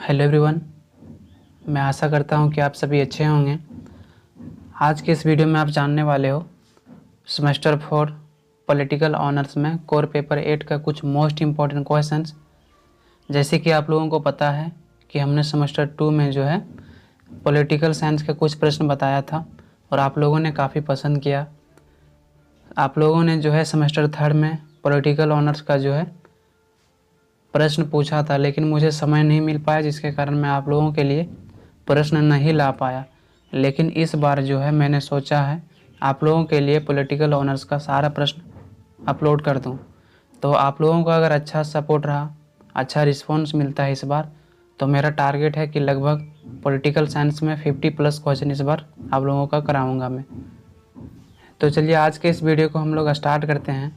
Hello everyone, मैं आशा करता हूं कि आप सभी अच्छे होंगे। आज के इस वीडियो में आप जानने वाले हो सेमेस्टर 4 पॉलिटिकल ऑनर्स में कोर पेपर 8 का कुछ मोस्ट इम्पॉर्टेंट क्वेश्चंस। जैसे कि आप लोगों को पता है कि हमने सेमेस्टर 2 में जो है पॉलिटिकल साइंस के कुछ प्रश्न बताया था और आप लोगों ने काफ़ी पसंद किया। आप लोगों ने जो है सेमेस्टर 3 में पॉलिटिकल ऑनर्स का जो है प्रश्न पूछा था, लेकिन मुझे समय नहीं मिल पाया, जिसके कारण मैं आप लोगों के लिए प्रश्न नहीं ला पाया। लेकिन इस बार जो है मैंने सोचा है आप लोगों के लिए पॉलिटिकल ऑनर्स का सारा प्रश्न अपलोड कर दूं। तो आप लोगों का अगर अच्छा सपोर्ट रहा, अच्छा रिस्पॉन्स मिलता है इस बार, तो मेरा टारगेट है कि लगभग पॉलिटिकल साइंस में 50+ क्वेश्चन इस बार आप लोगों का कराऊँगा मैं। तो चलिए आज के इस वीडियो को हम लोग स्टार्ट करते हैं।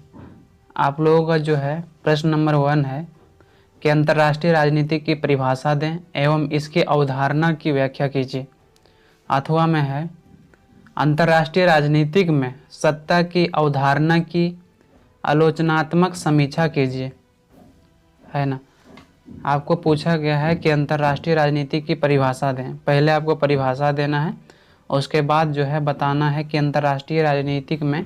आप लोगों का जो है प्रश्न नंबर 1 है कि अंतर्राष्ट्रीय राजनीति की परिभाषा दें एवं इसकी अवधारणा की व्याख्या कीजिए। अथवा में है अंतर्राष्ट्रीय राजनीतिक में सत्ता की अवधारणा की आलोचनात्मक समीक्षा कीजिए, है ना। आपको पूछा गया है कि अंतर्राष्ट्रीय राजनीति की परिभाषा दें। पहले आपको परिभाषा देना है, उसके बाद जो है बताना है कि अंतर्राष्ट्रीय राजनीतिक में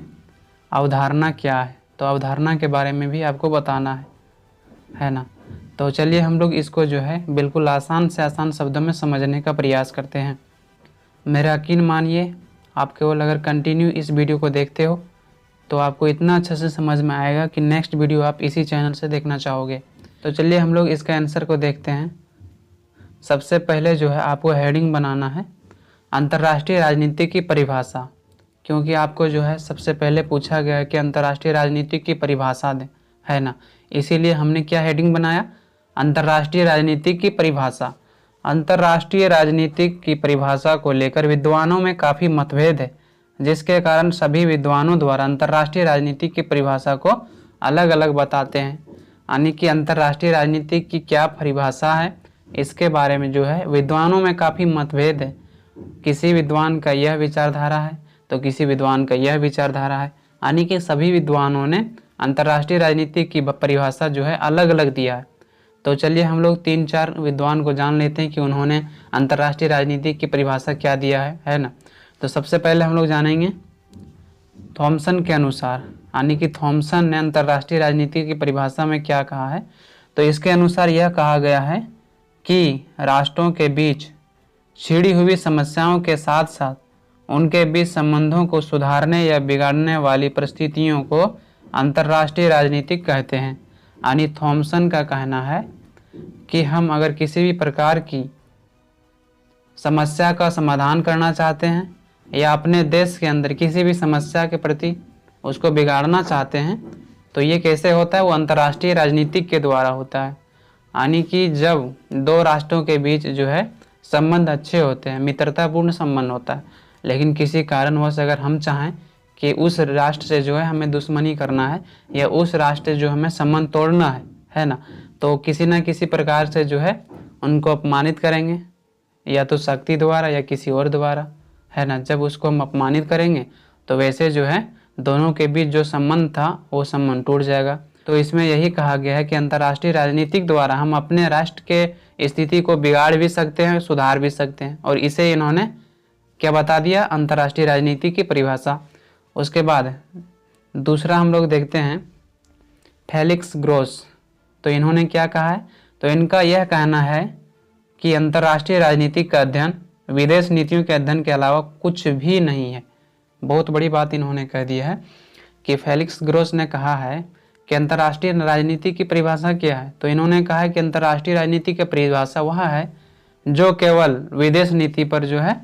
अवधारणा क्या है। तो अवधारणा के बारे में भी आपको बताना है ना। तो चलिए हम लोग इसको जो है बिल्कुल आसान से आसान शब्दों में समझने का प्रयास करते हैं। मेरा यकीन मानिए, आप केवल अगर कंटिन्यू इस वीडियो को देखते हो तो आपको इतना अच्छे से समझ में आएगा कि नेक्स्ट वीडियो आप इसी चैनल से देखना चाहोगे। तो चलिए हम लोग इसका आंसर को देखते हैं। सबसे पहले जो है आपको हेडिंग बनाना है अंतर्राष्ट्रीय राजनीति की परिभाषा, क्योंकि आपको जो है सबसे पहले पूछा गया है कि अंतर्राष्ट्रीय राजनीति की परिभाषा दें, है ना। इसीलिए हमने क्या हेडिंग बनाया, अंतर्राष्ट्रीय राजनीति की परिभाषा। अंतर्राष्ट्रीय राजनीति की परिभाषा को लेकर विद्वानों में काफ़ी मतभेद है, जिसके कारण सभी विद्वानों द्वारा अंतर्राष्ट्रीय राजनीति की परिभाषा को अलग अलग बताते हैं। यानी कि अंतर्राष्ट्रीय राजनीति की क्या परिभाषा है, इसके बारे में जो है विद्वानों में काफ़ी मतभेद है। किसी विद्वान का यह विचारधारा है तो किसी विद्वान का यह विचारधारा है, यानी कि सभी विद्वानों ने अंतर्राष्ट्रीय राजनीति की परिभाषा जो है अलग अलग दिया है। तो चलिए हम लोग 3-4 विद्वान को जान लेते हैं कि उन्होंने अंतर्राष्ट्रीय राजनीति की परिभाषा क्या दिया है ना। तो सबसे पहले हम लोग जानेंगे थॉमसन के अनुसार, यानी कि थॉमसन ने अंतर्राष्ट्रीय राजनीति की परिभाषा में क्या कहा है। तो इसके अनुसार यह कहा गया है कि राष्ट्रों के बीच छिड़ी हुई समस्याओं के साथ साथ उनके बीच संबंधों को सुधारने या बिगाड़ने वाली परिस्थितियों को अंतर्राष्ट्रीय राजनीति कहते हैं। यानी थॉमसन का कहना है कि हम अगर किसी भी प्रकार की समस्या का समाधान करना चाहते हैं या अपने देश के अंदर किसी भी समस्या के प्रति उसको बिगाड़ना चाहते हैं, तो ये कैसे होता है, वो अंतर्राष्ट्रीय राजनीति के द्वारा होता है। यानी कि जब दो राष्ट्रों के बीच जो है संबंध अच्छे होते हैं, मित्रतापूर्ण संबंध होता है, लेकिन किसी कारणवश अगर हम चाहें कि उस राष्ट्र से जो है हमें दुश्मनी करना है या उस राष्ट्र से जो हमें संबंध तोड़ना है ना, तो किसी न किसी प्रकार से जो है उनको अपमानित करेंगे, या तो शक्ति द्वारा या किसी और द्वारा, है ना। जब उसको हम अपमानित करेंगे तो वैसे जो है दोनों के बीच जो संबंध था वो संबंध टूट जाएगा। तो इसमें यही कहा गया है कि अंतर्राष्ट्रीय राजनीतिक द्वारा हम अपने राष्ट्र के स्थिति को बिगाड़ भी सकते हैं, सुधार भी सकते हैं, और इसे इन्होंने क्या बता दिया, अंतर्राष्ट्रीय राजनीति की परिभाषा। उसके बाद दूसरा हम लोग देखते हैं फेलिक्स ग्रोस। तो इन्होंने क्या कहा है, तो इनका यह कहना है कि अंतर्राष्ट्रीय राजनीति का अध्ययन विदेश नीतियों के अध्ययन के अलावा कुछ भी नहीं है। बहुत बड़ी बात इन्होंने कह दी है कि फेलिक्स ग्रोस ने कहा है कि अंतर्राष्ट्रीय राजनीति की परिभाषा क्या है। तो इन्होंने कहा है कि अंतर्राष्ट्रीय राजनीति की परिभाषा वह है जो केवल विदेश नीति पर जो है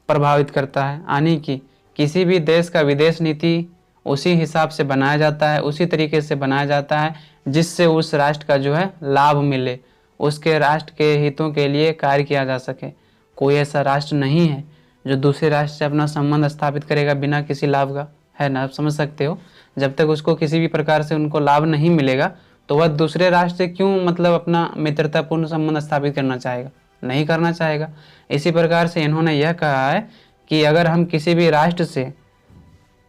प्रभावित करता है, यानी कि किसी भी देश का विदेश नीति उसी हिसाब से बनाया जाता है, उसी तरीके से बनाया जाता है जिससे उस राष्ट्र का जो है लाभ मिले, उसके राष्ट्र के हितों के लिए कार्य किया जा सके। कोई ऐसा राष्ट्र नहीं है जो दूसरे राष्ट्र से अपना संबंध स्थापित करेगा बिना किसी लाभ का, है ना। आप समझ सकते हो, जब तक उसको किसी भी प्रकार से उनको लाभ नहीं मिलेगा तो वह दूसरे राष्ट्र से क्यों मतलब अपना मित्रतापूर्ण संबंध स्थापित करना चाहेगा, नहीं करना चाहेगा। इसी प्रकार से इन्होंने यह कहा है कि अगर हम किसी भी राष्ट्र से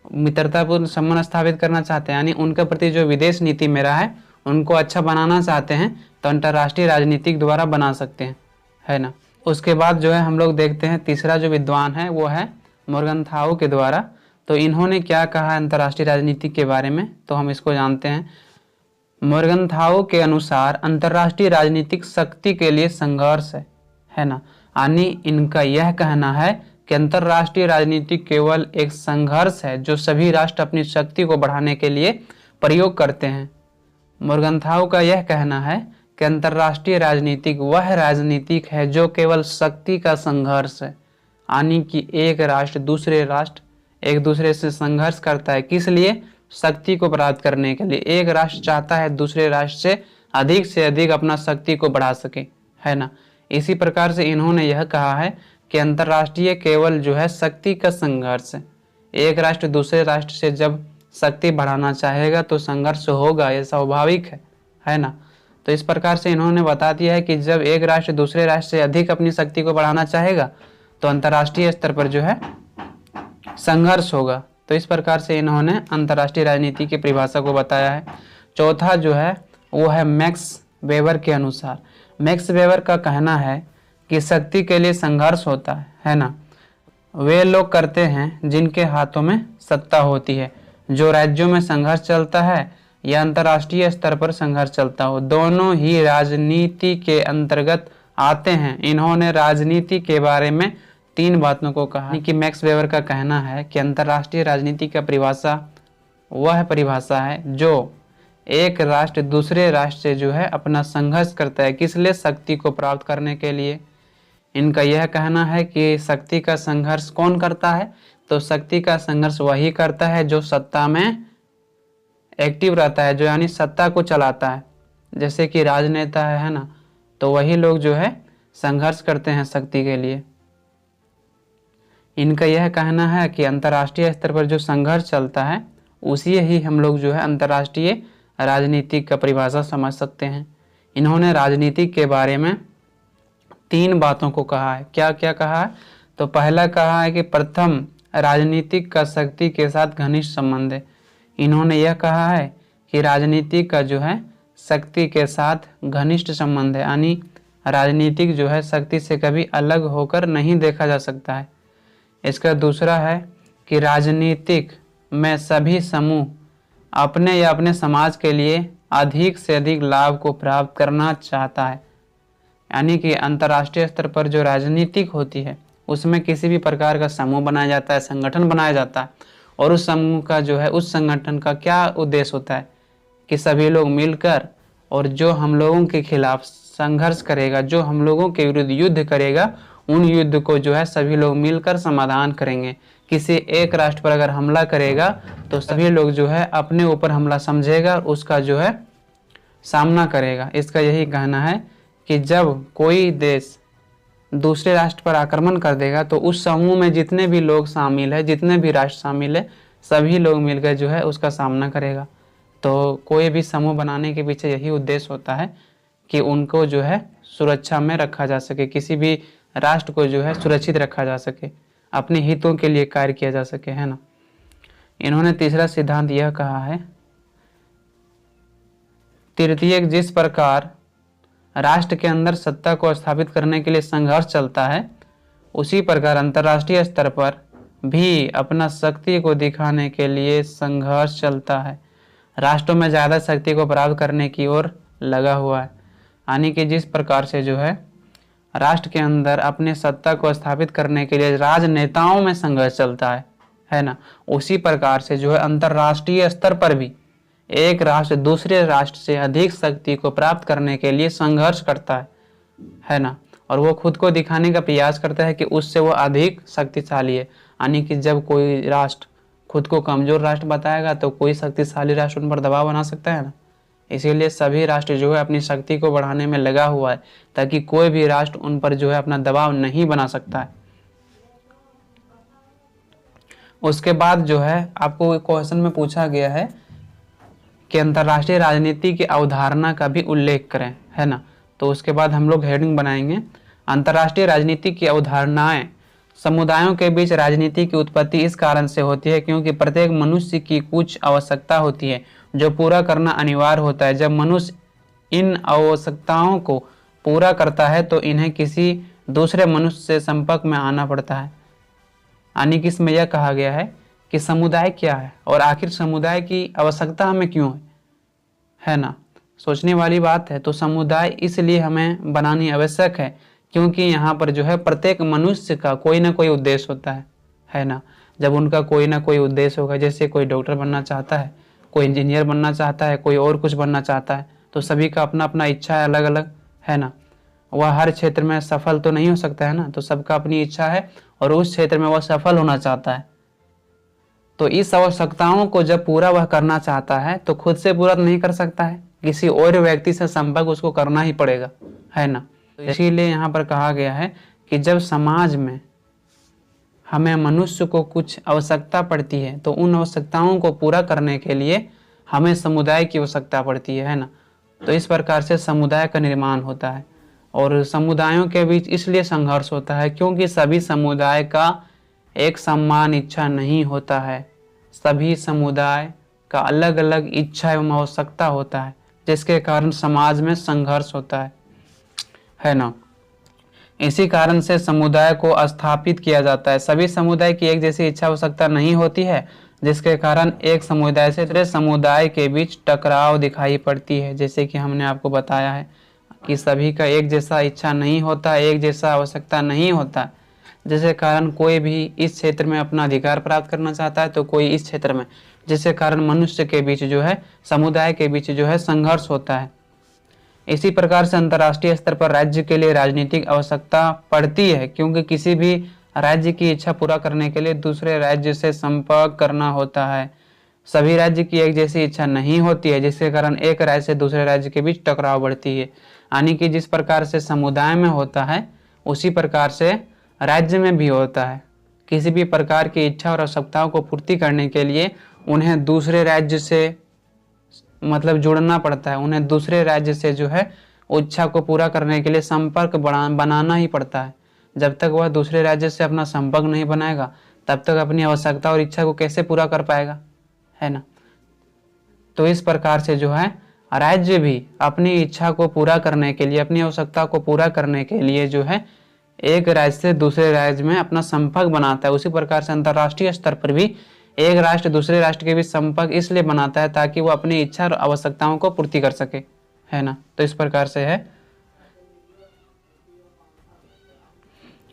मित्रतापूर्ण संबंध स्थापित करना चाहते हैं, यानी उनके प्रति जो विदेश नीति मेरा है उनको अच्छा बनाना चाहते हैं तो अंतर्राष्ट्रीय राजनीति द्वारा बना सकते हैं, है ना। उसके बाद जो है हम लोग देखते हैं तीसरा जो विद्वान है वो है मोर्गनथाउ के द्वारा। तो इन्होंने क्या कहा अंतर्राष्ट्रीय राजनीति के बारे में, तो हम इसको जानते हैं। मोर्गनथाउ के अनुसार अंतर्राष्ट्रीय राजनीतिक शक्ति के लिए संघर्ष है ना। यानी इनका यह कहना है कि अंतर्राष्ट्रीय राजनीति केवल एक संघर्ष है जो सभी राष्ट्र अपनी शक्ति को बढ़ाने के लिए प्रयोग करते हैं। मोर्गनथाउ का यह कहना है कि अंतर्राष्ट्रीय राजनीतिक वह राजनीतिक है जो केवल शक्ति का संघर्ष है, यानी कि एक राष्ट्र दूसरे राष्ट्र एक दूसरे से संघर्ष करता है। किस लिए? शक्ति को प्राप्त करने के लिए। एक राष्ट्र चाहता है दूसरे राष्ट्र से अधिक अपना शक्ति को बढ़ा सके, है ना। इसी प्रकार से इन्होंने यह कहा है कि अंतर्राष्ट्रीय केवल जो है शक्ति का संघर्ष है। एक राष्ट्र दूसरे राष्ट्र से जब शक्ति बढ़ाना चाहेगा तो संघर्ष होगा, यह स्वाभाविक है ना। तो इस प्रकार से इन्होंने बता दिया है कि जब एक राष्ट्र दूसरे राष्ट्र से अधिक अपनी शक्ति को बढ़ाना चाहेगा तो अंतर्राष्ट्रीय स्तर पर जो है संघर्ष होगा। तो इस प्रकार से इन्होंने अंतर्राष्ट्रीय राजनीति की परिभाषा को बताया है। चौथा जो है वो है मैक्स वेबर के अनुसार। मैक्स वेबर का कहना है कि शक्ति के लिए संघर्ष होता है ना। वे लोग करते हैं जिनके हाथों में सत्ता होती है। जो राज्यों में संघर्ष चलता है या अंतर्राष्ट्रीय स्तर पर संघर्ष चलता हो, दोनों ही राजनीति के अंतर्गत आते हैं। इन्होंने राजनीति के बारे में 3 बातों को कहा कि मैक्स वेबर का कहना है कि अंतर्राष्ट्रीय राजनीति का परिभाषा वह परिभाषा है जो एक राष्ट्र दूसरे राष्ट्र से जो है अपना संघर्ष करता है। किस लिए? शक्ति को प्राप्त करने के लिए। इनका यह कहना है कि शक्ति का संघर्ष कौन करता है? तो शक्ति का संघर्ष वही करता है जो सत्ता में एक्टिव रहता है, जो यानी सत्ता को चलाता है। जैसे कि राजनेता है ना, तो वही लोग जो है संघर्ष करते हैं शक्ति के लिए। इनका यह कहना है कि अंतर्राष्ट्रीय स्तर पर जो संघर्ष चलता है उसी ही हम लोग जो है अंतर्राष्ट्रीय राजनीति का परिभाषा समझ सकते हैं। इन्होंने राजनीति के बारे में 3 बातों को कहा है। क्या क्या कहा है? तो पहला कहा है कि प्रथम राजनीतिक का शक्ति के साथ घनिष्ठ संबंध है। इन्होंने यह कहा है कि राजनीति का जो है शक्ति के साथ घनिष्ठ संबंध है, यानी राजनीतिक जो है शक्ति से कभी अलग होकर नहीं देखा जा सकता है। इसका दूसरा है कि राजनीतिक में सभी समूह अपने या अपने समाज के लिए अधिक से अधिक लाभ को प्राप्त करना चाहता है। यानी कि अंतर्राष्ट्रीय स्तर पर जो राजनीतिक होती है उसमें किसी भी प्रकार का समूह बनाया जाता है, संगठन बनाया जाता है, और उस समूह का जो है उस संगठन का क्या उद्देश्य होता है कि सभी लोग मिलकर और जो हम लोगों के खिलाफ संघर्ष करेगा, जो हम लोगों के विरुद्ध युद्ध करेगा, उन युद्ध को जो है सभी लोग मिलकर समाधान करेंगे। किसी एक राष्ट्र पर अगर हमला करेगा तो सभी लोग जो है अपने ऊपर हमला समझेगा और उसका जो है सामना करेगा। इसका यही कहना है कि जब कोई देश दूसरे राष्ट्र पर आक्रमण कर देगा तो उस समूह में जितने भी लोग शामिल है, जितने भी राष्ट्र शामिल है, सभी लोग मिलकर जो है उसका सामना करेगा। तो कोई भी समूह बनाने के पीछे यही उद्देश्य होता है कि उनको जो है सुरक्षा में रखा जा सके, किसी भी राष्ट्र को जो है सुरक्षित रखा जा सके, अपने हितों के लिए कार्य किया जा सके, है ना। इन्होंने तीसरा सिद्धांत यह कहा है, तृतीयक जिस प्रकार राष्ट्र के अंदर सत्ता को स्थापित करने के लिए संघर्ष चलता है, उसी प्रकार अंतर्राष्ट्रीय स्तर पर भी अपना शक्ति को दिखाने के लिए संघर्ष चलता है। राष्ट्रों में ज़्यादा शक्ति को प्राप्त करने की ओर लगा हुआ है। यानी कि जिस प्रकार से जो है राष्ट्र के अंदर अपने सत्ता को स्थापित करने के लिए राजनेताओं में संघर्ष चलता है ना, उसी प्रकार से जो है अंतर्राष्ट्रीय स्तर पर भी एक राष्ट्र दूसरे राष्ट्र से अधिक शक्ति को प्राप्त करने के लिए संघर्ष करता है ना, और वो खुद को दिखाने का प्रयास करता है कि उससे वो अधिक शक्तिशाली है। यानी कि जब कोई राष्ट्र खुद को कमजोर राष्ट्र बताएगा तो कोई शक्तिशाली राष्ट्र उन पर दबाव बना सकता है ना। इसीलिए सभी राष्ट्र जो है अपनी शक्ति को बढ़ाने में लगा हुआ है ताकि कोई भी राष्ट्र उन पर जो है अपना दबाव नहीं बना सकता है। उसके बाद जो है आपको क्वेश्चन में पूछा गया है कि अंतर्राष्ट्रीय राजनीति की अवधारणा का भी उल्लेख करें, है ना। तो उसके बाद हम लोग हेडिंग बनाएंगे, अंतर्राष्ट्रीय राजनीति की अवधारणाएं। समुदायों के बीच राजनीति की उत्पत्ति इस कारण से होती है क्योंकि प्रत्येक मनुष्य की कुछ आवश्यकता होती है, जो पूरा करना अनिवार्य होता है। जब मनुष्य इन आवश्यकताओं को पूरा करता है तो इन्हें किसी दूसरे मनुष्य से संपर्क में आना पड़ता है। यानी कि इसमें यह कहा गया है कि समुदाय क्या है और आखिर समुदाय की आवश्यकता हमें क्यों है ना। सोचने वाली बात है। तो समुदाय इसलिए हमें बनानी आवश्यक है क्योंकि यहाँ पर जो है प्रत्येक मनुष्य का कोई ना कोई उद्देश्य होता है ना। जब उनका कोई ना कोई उद्देश्य होगा, जैसे कोई डॉक्टर बनना चाहता है, कोई इंजीनियर बनना चाहता है, कोई और कुछ बनना चाहता है, तो सभी का अपना अपना इच्छा है, अलग अलग है ना। वह हर क्षेत्र में सफल तो नहीं हो सकता है ना, तो सबका अपनी इच्छा है और उस क्षेत्र में वह सफल होना चाहता है। तो इस आवश्यकताओं को जब पूरा वह करना चाहता है तो खुद से पूरा नहीं कर सकता है, किसी और व्यक्ति से संपर्क उसको करना ही पड़ेगा, है ना। तो इसीलिए यहाँ पर कहा गया है कि जब समाज में हमें मनुष्य को कुछ आवश्यकता पड़ती है तो उन आवश्यकताओं को पूरा करने के लिए हमें समुदाय की आवश्यकता पड़ती है ना। तो इस प्रकार से समुदाय का निर्माण होता है और समुदायों के बीच इसलिए संघर्ष होता है क्योंकि सभी समुदाय का एक समान इच्छा नहीं होता है। सभी समुदाय का अलग अलग इच्छा एवं आवश्यकता होता है, जिसके कारण समाज में संघर्ष होता है ना। इसी कारण से समुदाय को स्थापित किया जाता है। सभी समुदाय की एक जैसी इच्छा आवश्यकता नहीं होती है, जिसके कारण एक समुदाय से दूसरे समुदाय के बीच टकराव दिखाई पड़ती है। जैसे कि हमने आपको बताया है कि सभी का एक जैसा इच्छा नहीं होता, एक जैसा आवश्यकता नहीं होता, जिसके कारण कोई भी इस क्षेत्र में अपना अधिकार प्राप्त करना चाहता है तो कोई इस क्षेत्र में, जिसके कारण मनुष्य के बीच जो है, समुदाय के बीच जो है संघर्ष होता है। इसी प्रकार से अंतर्राष्ट्रीय स्तर पर राज्य के लिए राजनीतिक आवश्यकता पड़ती है क्योंकि किसी भी राज्य की इच्छा पूरा करने के लिए दूसरे राज्य से संपर्क करना होता है। सभी राज्य की एक जैसी इच्छा नहीं होती है, जिसके कारण एक राज्य से दूसरे राज्य के बीच टकराव बढ़ती है। यानी कि जिस प्रकार से समुदाय में होता है उसी प्रकार से राज्य में भी होता है। किसी भी प्रकार की इच्छा और आवश्यकताओं को पूर्ति करने के लिए उन्हें दूसरे राज्य से मतलब जुड़ना पड़ता है, उन्हें दूसरे राज्य से जो है इच्छा को पूरा करने के लिए संपर्क बनाना ही पड़ता है। जब तक वह दूसरे राज्य से अपना संपर्क नहीं बनाएगा तब तक अपनी आवश्यकता और इच्छा को कैसे पूरा कर पाएगा, है ना। तो इस प्रकार से जो है राज्य भी अपनी इच्छा को पूरा करने के लिए, अपनी आवश्यकता को पूरा करने के लिए जो है एक राज्य से दूसरे राज्य में अपना संपर्क बनाता है। उसी प्रकार से अंतर्राष्ट्रीय स्तर पर भी एक राष्ट्र दूसरे राष्ट्र के बीच संपर्क इसलिए बनाता है ताकि वो अपनी इच्छा और आवश्यकताओं को पूर्ति कर सके, है ना। तो इस प्रकार से है।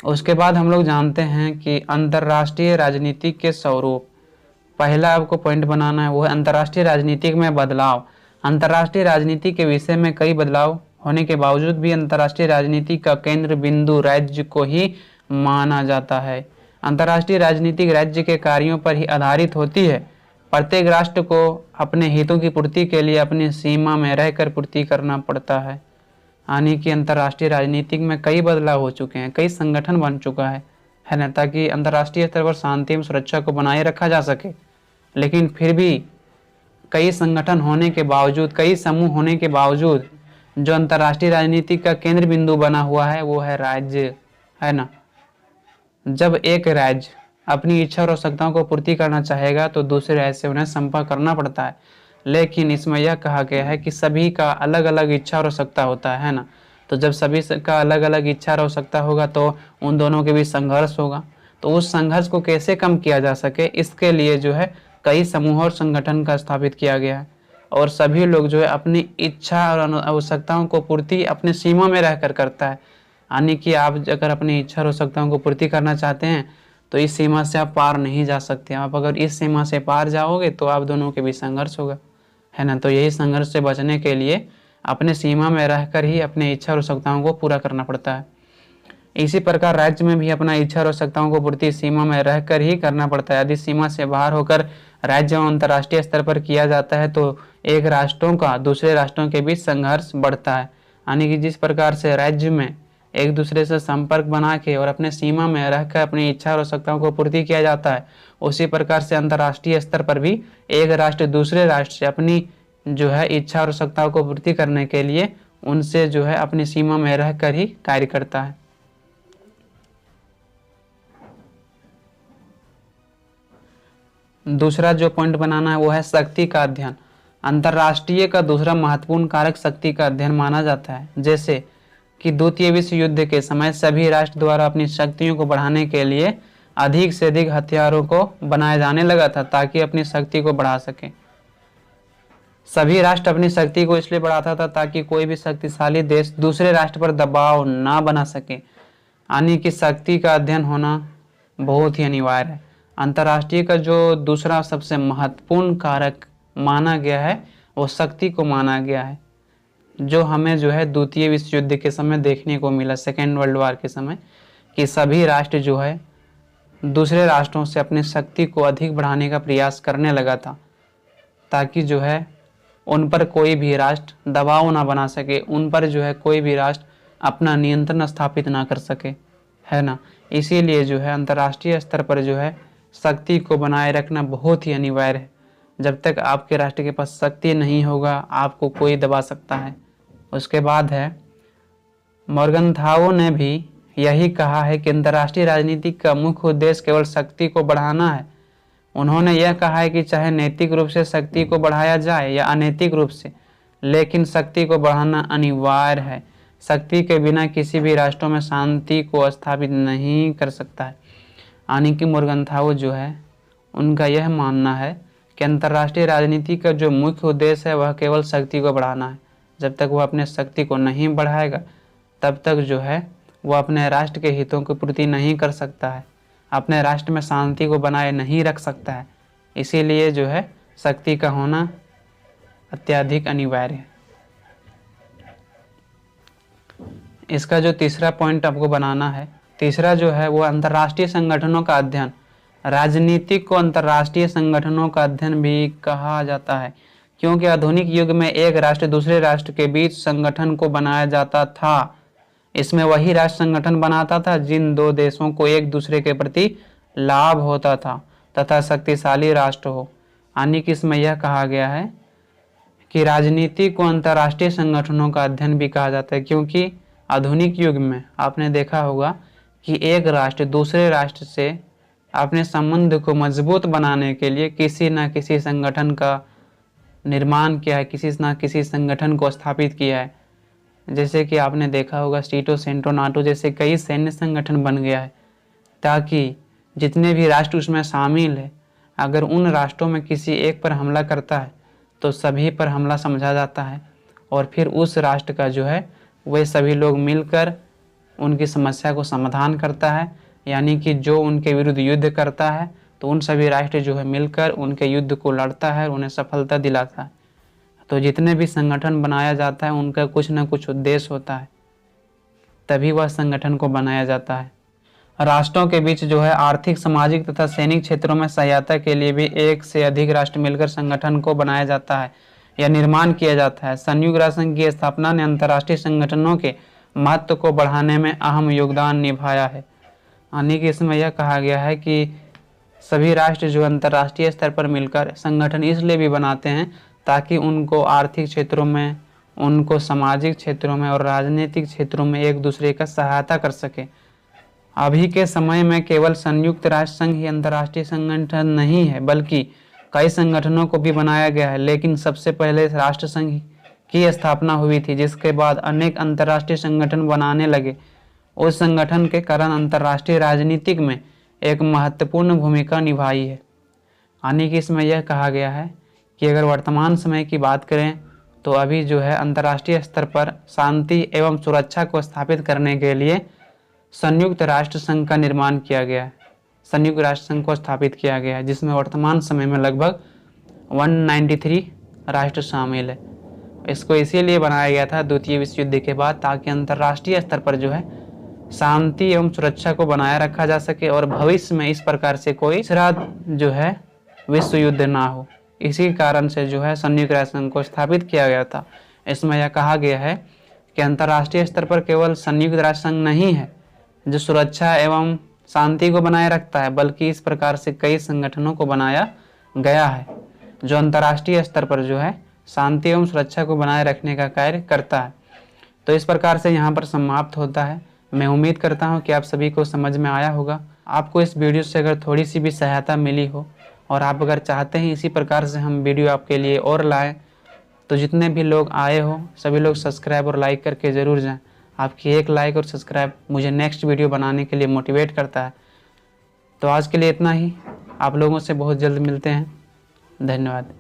उसके बाद हम लोग जानते हैं कि अंतर्राष्ट्रीय राजनीति के स्वरूप। पहला आपको पॉइंट बनाना है वो है अंतर्राष्ट्रीय राजनीति में बदलाव। अंतर्राष्ट्रीय राजनीति के विषय में कई बदलाव होने के बावजूद भी अंतर्राष्ट्रीय राजनीति का केंद्र बिंदु राज्य को ही माना जाता है। अंतर्राष्ट्रीय राजनीतिक राज्य के कार्यों पर ही आधारित होती है। प्रत्येक राष्ट्र को अपने हितों की पूर्ति के लिए अपनी सीमा में रहकर पूर्ति करना पड़ता है। यानी कि अंतर्राष्ट्रीय राजनीतिक में कई बदलाव हो चुके हैं, कई संगठन बन चुका है ना, ताकि अंतर्राष्ट्रीय स्तर पर शांति एवं सुरक्षा को बनाए रखा जा सके। लेकिन फिर भी कई संगठन होने के बावजूद, कई समूह होने के बावजूद जो अंतर्राष्ट्रीय राजनीति का केंद्र बिंदु बना हुआ है वो है राज्य, है ना। जब एक राज्य अपनी इच्छा और आवश्यकताओं को पूर्ति करना चाहेगा तो दूसरे राज्य से उन्हें संपर्क करना पड़ता है। लेकिन इसमें यह कहा गया है कि सभी का अलग अलग इच्छा और आवश्यकता होता है ना। तो जब सभी का अलग अलग इच्छा और आवश्यकता होगा तो उन दोनों के बीच संघर्ष होगा। तो उस संघर्ष को कैसे कम किया जा सके, इसके लिए जो है कई समूह और संगठन का स्थापित किया गया है और सभी लोग जो है अपनी इच्छा और आवश्यकताओं को पूर्ति अपने सीमा में रहकर करता है। यानी कि आप अगर अपनी इच्छा और आवश्यकताओं को पूर्ति करना चाहते हैं तो इस सीमा से आप पार नहीं जा सकते। आप अगर इस सीमा से पार जाओगे तो आप दोनों के बीच संघर्ष होगा, है ना। तो यही संघर्ष से बचने के लिए अपने सीमा में रहकर ही अपनी इच्छा और आवश्यकताओं को पूरा करना पड़ता है। इसी प्रकार राज्य में भी अपना इच्छा और आवश्यकताओं को पूर्ति सीमा में रहकर ही करना पड़ता है। यदि सीमा से बाहर होकर राज्य और अंतर्राष्ट्रीय स्तर पर किया जाता है तो एक राष्ट्रों का दूसरे राष्ट्रों के बीच संघर्ष बढ़ता है। यानी कि जिस प्रकार से राज्य में एक दूसरे से संपर्क बना के और अपने सीमा में रहकर अपनी इच्छा और आवश्यकताओं को पूर्ति किया जाता है, उसी प्रकार से अंतर्राष्ट्रीय स्तर पर भी एक राष्ट्र दूसरे राष्ट्र से अपनी जो है इच्छा और आवश्यकताओं को पूर्ति करने के लिए उनसे जो है अपनी सीमा में रहकर ही कार्य करता है। दूसरा जो पॉइंट बनाना है वो है शक्ति का अध्ययन। अंतर्राष्ट्रीय का दूसरा महत्वपूर्ण कारक शक्ति का अध्ययन माना जाता है। जैसे कि द्वितीय विश्व युद्ध के समय सभी राष्ट्र द्वारा अपनी शक्तियों को बढ़ाने के लिए अधिक से अधिक हथियारों को बनाया जाने लगा था ताकि अपनी शक्ति को बढ़ा सके। सभी राष्ट्र अपनी शक्ति को इसलिए बढ़ाता था ताकि कोई भी शक्तिशाली देश दूसरे राष्ट्र पर दबाव ना बना सके, यानी कि शक्ति का अध्ययन होना बहुत ही अनिवार्य है। अंतर्राष्ट्रीय का जो दूसरा सबसे महत्वपूर्ण कारक माना गया है वो शक्ति को माना गया है, जो हमें जो है द्वितीय विश्व युद्ध के समय देखने को मिला, सेकेंड वर्ल्ड वॉर के समय, कि सभी राष्ट्र जो है दूसरे राष्ट्रों से अपनी शक्ति को अधिक बढ़ाने का प्रयास करने लगा था ताकि जो है उन पर कोई भी राष्ट्र दबाव ना बना सके, उन पर जो है कोई भी राष्ट्र अपना नियंत्रण स्थापित ना कर सके, है ना। इसीलिए जो है अंतर्राष्ट्रीय स्तर पर जो है शक्ति को बनाए रखना बहुत ही अनिवार्य है। जब तक आपके राष्ट्र के पास शक्ति नहीं होगा आपको कोई दबा सकता है। उसके बाद है मॉर्गनथाउ ने भी यही कहा है कि अंतर्राष्ट्रीय राजनीति का मुख्य उद्देश्य केवल शक्ति को बढ़ाना है। उन्होंने यह कहा है कि चाहे नैतिक रूप से शक्ति को बढ़ाया जाए या अनैतिक रूप से, लेकिन शक्ति को बढ़ाना अनिवार्य है। शक्ति के बिना किसी भी राष्ट्रों में शांति को स्थापित नहीं कर सकता है। यानी कि मॉर्गनथाउ जो है उनका यह मानना है कि अंतर्राष्ट्रीय राजनीति का जो मुख्य उद्देश्य है वह केवल शक्ति को बढ़ाना है। जब तक वह अपने शक्ति को नहीं बढ़ाएगा तब तक जो है वह अपने राष्ट्र के हितों की पूर्ति नहीं कर सकता है, अपने राष्ट्र में शांति को बनाए नहीं रख सकता है। इसीलिए जो है शक्ति का होना अत्यधिक अनिवार्य है। इसका जो तीसरा पॉइंट आपको बनाना है, तीसरा जो है वो अंतर्राष्ट्रीय संगठनों का अध्ययन। राजनीतिक को अंतर्राष्ट्रीय संगठनों का अध्ययन भी कहा जाता है क्योंकि आधुनिक युग में एक राष्ट्र दूसरे राष्ट्र के बीच संगठन को बनाया जाता था। इसमें वही राष्ट्र संगठन बनाता था जिन दो देशों को एक दूसरे के प्रति लाभ होता था तथा शक्तिशाली राष्ट्र हो। यानी कि इसमें यह कहा गया है कि राजनीति को अंतर्राष्ट्रीय संगठनों का अध्ययन भी कहा जाता है क्योंकि आधुनिक युग में आपने देखा होगा कि एक राष्ट्र दूसरे राष्ट्र से अपने संबंध को मजबूत बनाने के लिए किसी न किसी संगठन का निर्माण किया है, किसी न किसी संगठन को स्थापित किया है। जैसे कि आपने देखा होगा सीटो सेंटो नाटो जैसे कई सैन्य संगठन बन गया है ताकि जितने भी राष्ट्र उसमें शामिल है अगर उन राष्ट्रों में किसी एक पर हमला करता है तो सभी पर हमला समझा जाता है और फिर उस राष्ट्र का जो है वे सभी लोग मिलकर उनकी समस्या को समाधान करता है। यानी कि जो उनके विरुद्ध युद्ध करता है तो उन सभी राष्ट्र जो है मिलकर उनके युद्ध को लड़ता है और उन्हें सफलता दिलाता है। तो जितने भी संगठन बनाया जाता है उनका कुछ न कुछ उद्देश्य होता है, तभी वह संगठन को बनाया जाता है। राष्ट्रों के बीच जो है आर्थिक, सामाजिक तथा सैनिक क्षेत्रों में सहायता के लिए भी एक से अधिक राष्ट्र मिलकर संगठन को बनाया जाता है या निर्माण किया जाता है। संयुक्त राष्ट्र संघ की स्थापना ने अंतर्राष्ट्रीय संगठनों के महत्व को बढ़ाने में अहम योगदान निभाया है। यानी कि इसमें यह कहा गया है कि सभी राष्ट्र जो अंतर्राष्ट्रीय स्तर पर मिलकर संगठन इसलिए भी बनाते हैं ताकि उनको आर्थिक क्षेत्रों में, उनको सामाजिक क्षेत्रों में और राजनीतिक क्षेत्रों में एक दूसरे का सहायता कर सके। अभी के समय में केवल संयुक्त राष्ट्र संघ ही अंतर्राष्ट्रीय संगठन नहीं है बल्कि कई संगठनों को भी बनाया गया है, लेकिन सबसे पहले राष्ट्र संघ की स्थापना हुई थी जिसके बाद अनेक अंतर्राष्ट्रीय संगठन बनाने लगे। उस संगठन के कारण अंतर्राष्ट्रीय राजनीतिक में एक महत्वपूर्ण भूमिका निभाई है। यानी कि इसमें यह कहा गया है कि अगर वर्तमान समय की बात करें तो अभी जो है अंतर्राष्ट्रीय स्तर पर शांति एवं सुरक्षा को स्थापित करने के लिए संयुक्त राष्ट्र संघ का निर्माण किया गया है, संयुक्त राष्ट्र संघ को स्थापित किया गया है जिसमें वर्तमान समय में लगभग 193 राष्ट्र शामिल है। इसको इसीलिए बनाया गया था द्वितीय विश्व युद्ध के बाद ताकि अंतर्राष्ट्रीय स्तर पर जो है शांति एवं सुरक्षा को बनाए रखा जा सके और भविष्य में इस प्रकार से कोई तीसरा जो है विश्व युद्ध ना हो। इसी कारण से जो है संयुक्त राष्ट्र संघ को स्थापित किया गया था। इसमें यह कहा गया है कि अंतर्राष्ट्रीय स्तर पर केवल संयुक्त राष्ट्र संघ नहीं है जो सुरक्षा एवं शांति को बनाए रखता है, बल्कि इस प्रकार से कई संगठनों को बनाया गया है जो अंतर्राष्ट्रीय स्तर पर जो है शांति एवं सुरक्षा को बनाए रखने का कार्य करता है। तो इस प्रकार से यहाँ पर समाप्त होता है। मैं उम्मीद करता हूँ कि आप सभी को समझ में आया होगा। आपको इस वीडियो से अगर थोड़ी सी भी सहायता मिली हो और आप अगर चाहते हैं इसी प्रकार से हम वीडियो आपके लिए और लाएं तो जितने भी लोग आए हो सभी लोग सब्सक्राइब और लाइक करके ज़रूर जाएं। आपकी एक लाइक और सब्सक्राइब मुझे नेक्स्ट वीडियो बनाने के लिए मोटिवेट करता है। तो आज के लिए इतना ही। आप लोगों से बहुत जल्द मिलते हैं। धन्यवाद।